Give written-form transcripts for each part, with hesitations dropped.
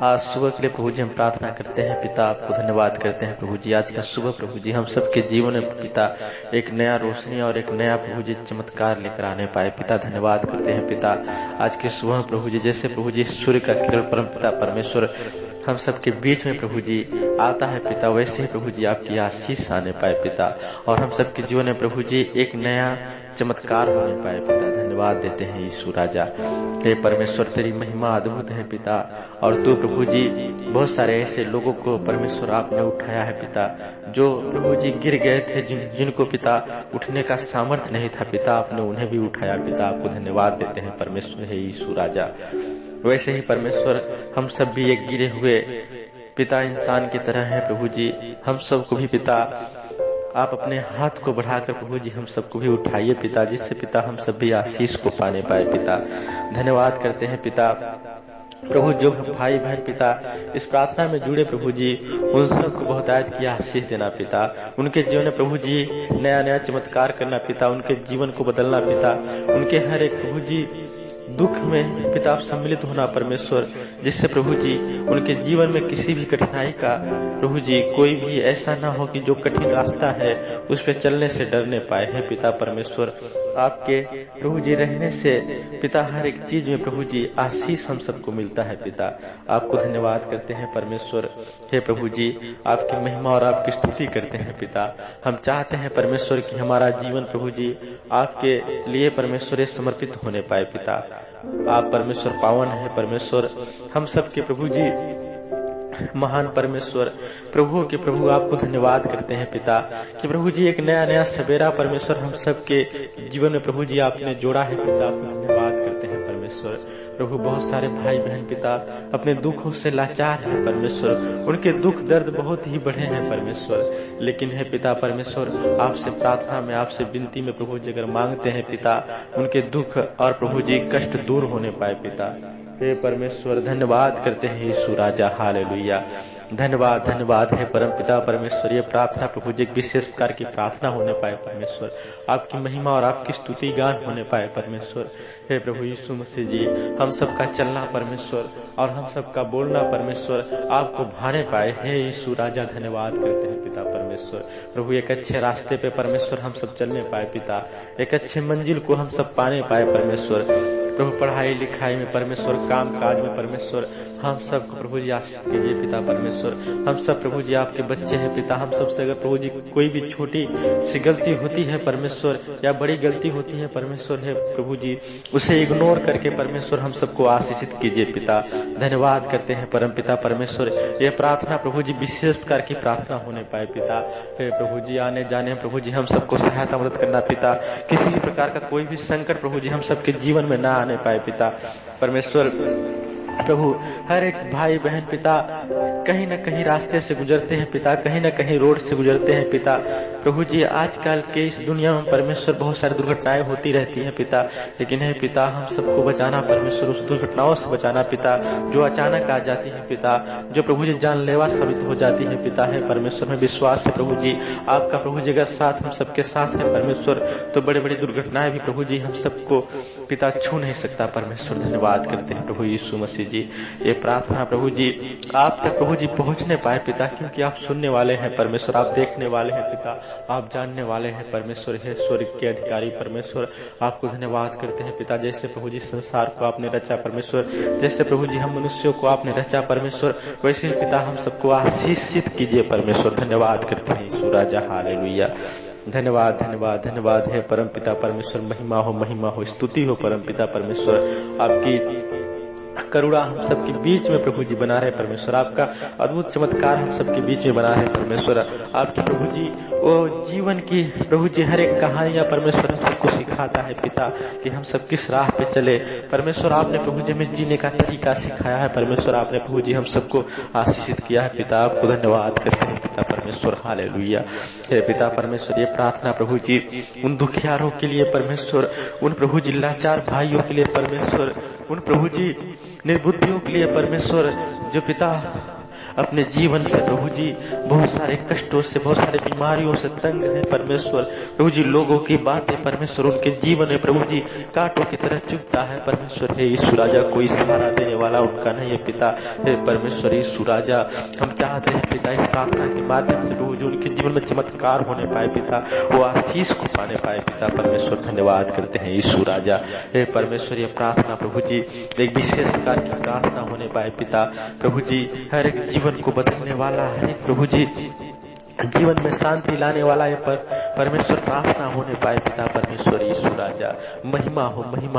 आज सुबह के लिए प्रभु जी हम प्रार्थना करते हैं पिता, आपको धन्यवाद करते हैं प्रभु जी। आज का सुबह प्रभु जी हम सबके जीवन में पिता एक नया रोशनी और एक नया प्रभु जी चमत्कार लेकर आने पाए पिता, धन्यवाद करते हैं पिता। आज के सुबह प्रभु जी जैसे प्रभु जी सूर्य का किरण परम पिता परमेश्वर हम सबके बीच में प्रभु जी आता है पिता, वैसे ही प्रभु जी आपकी आशीष आने पाए पिता, और हम सबके जीवन में प्रभु जी एक नया चमत्कार होने पाए पिता, धन्यवाद देते हैं यीशु राजा। हे परमेश्वर तेरी महिमा अद्भुत है पिता, और तू प्रभु जी बहुत सारे ऐसे लोगों को परमेश्वर आपने उठाया है पिता, जो प्रभु जी गिर गए थे, जिनको पिता उठने का सामर्थ्य नहीं था पिता, आपने उन्हें भी उठाया पिता, आपको धन्यवाद देते हैं परमेश्वर है यीशु राजा। वैसे ही परमेश्वर हम सब भी एक गिरे हुए पिता इंसान की तरह है प्रभु जी, हम सबको भी पिता आप अपने हाथ को बढ़ाकर प्रभु जी हम सबको भी उठाइए पिता, जिससे पिता हम सब भी आशीष को पाने पाए पिता, धन्यवाद करते हैं पिता। प्रभु जो भाई बहन पिता इस प्रार्थना में जुड़े प्रभु जी उन सबको बहुतायत की आशीष देना पिता, उनके जीवन में प्रभु जी नया नया चमत्कार करना पिता, उनके जीवन को बदलना पिता, उनके हर एक प्रभु जी दुख में पिता आप सम्मिलित होना परमेश्वर, जिससे प्रभु जी उनके जीवन में किसी भी कठिनाई का प्रभु जी कोई भी ऐसा ना हो कि जो कठिन रास्ता है उस पर चलने से डरने पाए हैं पिता परमेश्वर। आपके प्रभु जी रहने से पिता हर एक चीज में प्रभु जी आशीष हम सबको मिलता है पिता, आपको धन्यवाद करते हैं परमेश्वर। हे प्रभु जी आपकी महिमा और आपकी स्तुति करते हैं पिता, हम चाहते हैं परमेश्वर कि हमारा जीवन प्रभु जी आपके लिए परमेश्वर समर्पित होने पाए पिता, आप परमेश्वर पावन है परमेश्वर, हम सबके प्रभु जी महान परमेश्वर प्रभु के प्रभु आपको धन्यवाद करते हैं पिता कि प्रभु जी एक नया नया सवेरा परमेश्वर हम सबके जीवन में प्रभु जी आपने जोड़ा है पिता, आपको धन्यवाद करते हैं परमेश्वर। प्रभु बहुत सारे भाई बहन पिता अपने दुखों से लाचार है परमेश्वर, उनके दुख दर्द बहुत ही बढ़े हैं परमेश्वर, लेकिन है पिता परमेश्वर आपसे प्रार्थना में आपसे विनती में प्रभु जी अगर मांगते हैं पिता उनके दुख और प्रभु जी कष्ट दूर होने पाए पिता। हे परमेश्वर धन्यवाद करते हैं यीशु राजा, हालेलुया, धन्यवाद धन्यवाद है परम पिता परमेश्वर। ये प्रार्थना प्रभु जी एक विशेष प्रकार की प्रार्थना होने पाए परमेश्वर, आपकी महिमा और आपकी स्तुति गान होने पाए परमेश्वर। हे प्रभु यीशु मसीह जी हम सबका चलना परमेश्वर और हम सबका बोलना परमेश्वर आपको भाने पाए, हे यीशु राजा धन्यवाद करते हैं पिता परमेश्वर। प्रभु एक अच्छे रास्ते पे परमेश्वर हम सब चलने पाए पिता, एक अच्छे मंजिल को हम सब पाने पाए परमेश्वर। प्रभु पढ़ाई लिखाई में परमेश्वर, काम काज में परमेश्वर हम सबको प्रभु जी आशीष कीजिए पिता परमेश्वर। हम सब प्रभु जी आपके बच्चे हैं पिता, हम सबसे अगर प्रभु जी कोई भी छोटी सी गलती होती है परमेश्वर या बड़ी गलती होती है परमेश्वर है प्रभु जी, उसे इग्नोर करके परमेश्वर हम सबको आशीषित कीजिए पिता, धन्यवाद करते हैं परम पिता परमेश्वर। ये प्रार्थना प्रभु जी विशेष प्रकार की प्रार्थना होने पाए पिता, हे प्रभु जी आने जाने प्रभु जी हम सबको सहायता मदद करना पिता, किसी भी प्रकार का कोई भी संकट प्रभु जी हम सबके जीवन में ना आने पाए पिता परमेश्वर। प्रभु हर एक भाई बहन पिता कहीं न कहीं रास्ते से गुजरते हैं पिता, कहीं न कहीं रोड से गुजरते हैं पिता। प्रभु जी आजकल के इस दुनिया में परमेश्वर बहुत सारी दुर्घटनाएं होती रहती हैं पिता, लेकिन है पिता हम सबको बचाना परमेश्वर, उस दुर्घटनाओं से बचाना पिता जो अचानक आ जाती है पिता, जो प्रभु जी जानलेवा साबित हो जाती है पिता। है परमेश्वर में विश्वास है प्रभु जी आपका प्रभु जी अगर साथ हम सबके साथ है परमेश्वर तो बड़ी बड़ी दुर्घटनाएं भी प्रभु जी हम सबको पिता छू नहीं सकता परमेश्वर, धन्यवाद करते हैं प्रभु यीशु मसीह जी। ये प्रार्थना प्रभु जी आप तक प्रभु जी पहुंचने पाए पिता, क्योंकि आप सुनने वाले हैं परमेश्वर, आप देखने वाले हैं पिता, आप जानने वाले हैं परमेश्वर। है स्वर्ग के अधिकारी परमेश्वर आपको धन्यवाद करते हैं पिता, जैसे प्रभु जी संसार को आपने रचा परमेश्वर, जैसे प्रभु जी हम मनुष्यों को आपने रचा परमेश्वर, वैसे ही पिता हम सबको आशीषित कीजिए परमेश्वर, धन्यवाद करते हैं यीशु राजा, हालेलुया, धन्यवाद धन्यवाद धन्यवाद है परम पिता परमेश्वर। महिमा हो स्तुति हो परम पिता परमेश्वर, आपकी करुणा हम सबके बीच में प्रभु जी बना रहे परमेश्वर, आपका अद्भुत चमत्कार हम सबके बीच में बना रहे परमेश्वर। आपके प्रभु जी वो जीवन की प्रभु जी हर एक कहानियां परमेश्वर हम सबको सिखाता है पिता कि हम सब किस राह पे चले परमेश्वर। आपने प्रभु जी में जीने का तरीका सिखाया है परमेश्वर, आपने प्रभु जी हम सबको आशीषित किया है पिता, आपको धन्यवाद करते हैं पिता परमेश्वर, हालेलुया। हे पिता परमेश्वर ये प्रार्थना प्रभु जी उन दुखियारों के लिए परमेश्वर, उन प्रभु जी लाचार भाइयों के लिए परमेश्वर, उन प्रभु जी निर्बुद्धियों के लिए परमेश्वर, जो पिता अपने जीवन से प्रभु जी बहुत सारे कष्टों से, बहुत सारे बीमारियों से तंग है परमेश्वर। प्रभु जी लोगों की बातें परमेश्वर उनके जीवन में प्रभु जी कांटों की तरह चुभता है परमेश्वर। हे यीशु राजा, कोई सहारा देने वाला उनका नहीं है पिता। हे परमेश्वर यीशु राजा, हम चाहते हैं पिता इस प्रार्थना के माध्यम से प्रभु जी उनके जीवन में चमत्कार होने पाए पिता, वो आशीष को पाने पाए पिता परमेश्वर। धन्यवाद करते हैं यीशु राजा। हे परमेश्वर, ये प्रार्थना प्रभु जी एक विशेष प्रकार की प्रार्थना होने पाए पिता। प्रभु जी हर एक जीवन को बदलने वाला, हर एक प्रभु जी जीवन में शांति लाने वाला ये परमेश्वर प्रार्थना होने पाए पिता परमेश्वर यीशु राजा। महिमा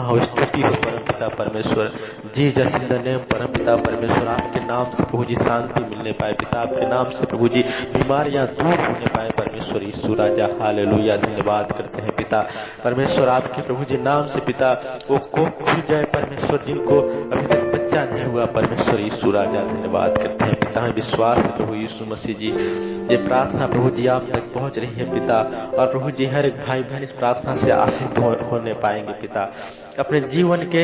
हो स्तुति हो परम पिता परमेश्वर। जीसस इन द नेम परम पिता परमेश्वर, आपके नाम से प्रभु जी शांति मिलने पाए पिता, आपके नाम से प्रभु जी बीमारियां दूर होने पाए परमेश्वर यीशु राजा। हालेलुया, धन्यवाद करते हैं पिता परमेश्वर, आपके प्रभु जी नाम से पिता वो कोख खुल जाए परमेश्वर, जिनको अभी तक बच्चा नहीं हुआ परमेश्वर यीशु राजा। धन्यवाद करते हैं पिता, विश्वास है प्रभु यीशु मसीह जी ये प्रार्थना प्रभु जी आप तक पहुंच रही है पिता, और प्रभु जी हर एक भाई बहन इस प्रार्थना से आशीष होने पाएंगे पिता। अपने जीवन के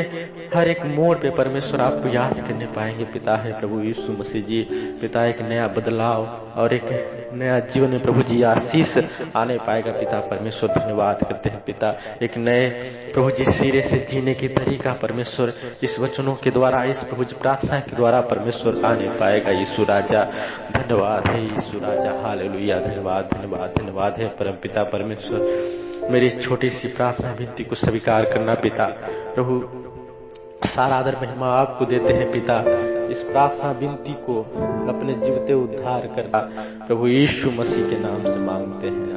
हर एक मोड़ पे परमेश्वर आपको याद करने पाएंगे पिता। है प्रभु यीशु मसीह जी पिता, एक नया बदलाव और एक नया जीवन में प्रभु जी आशीष आने पाएगा पिता परमेश्वर। धन्यवाद करते हैं पिता, एक नए प्रभु जी सिरे से जीने की तरीका परमेश्वर इस वचनों के द्वारा, इस प्रभु जी प्रार्थना के द्वारा परमेश्वर आने पाएगा यीशु राजा। धन्यवाद है यीशु राजा। हालेलुया, धन्यवाद धन्यवाद धन्यवाद है परम पिता परमेश्वर। मेरी छोटी सी प्रार्थना विनती को स्वीकार करना पिता। प्रभु सारा आदर महिमा आपको देते हैं पिता। इस प्रार्थना विनती को अपने जीवते उद्धार करता प्रभु यीशु मसीह के नाम से मांगते हैं।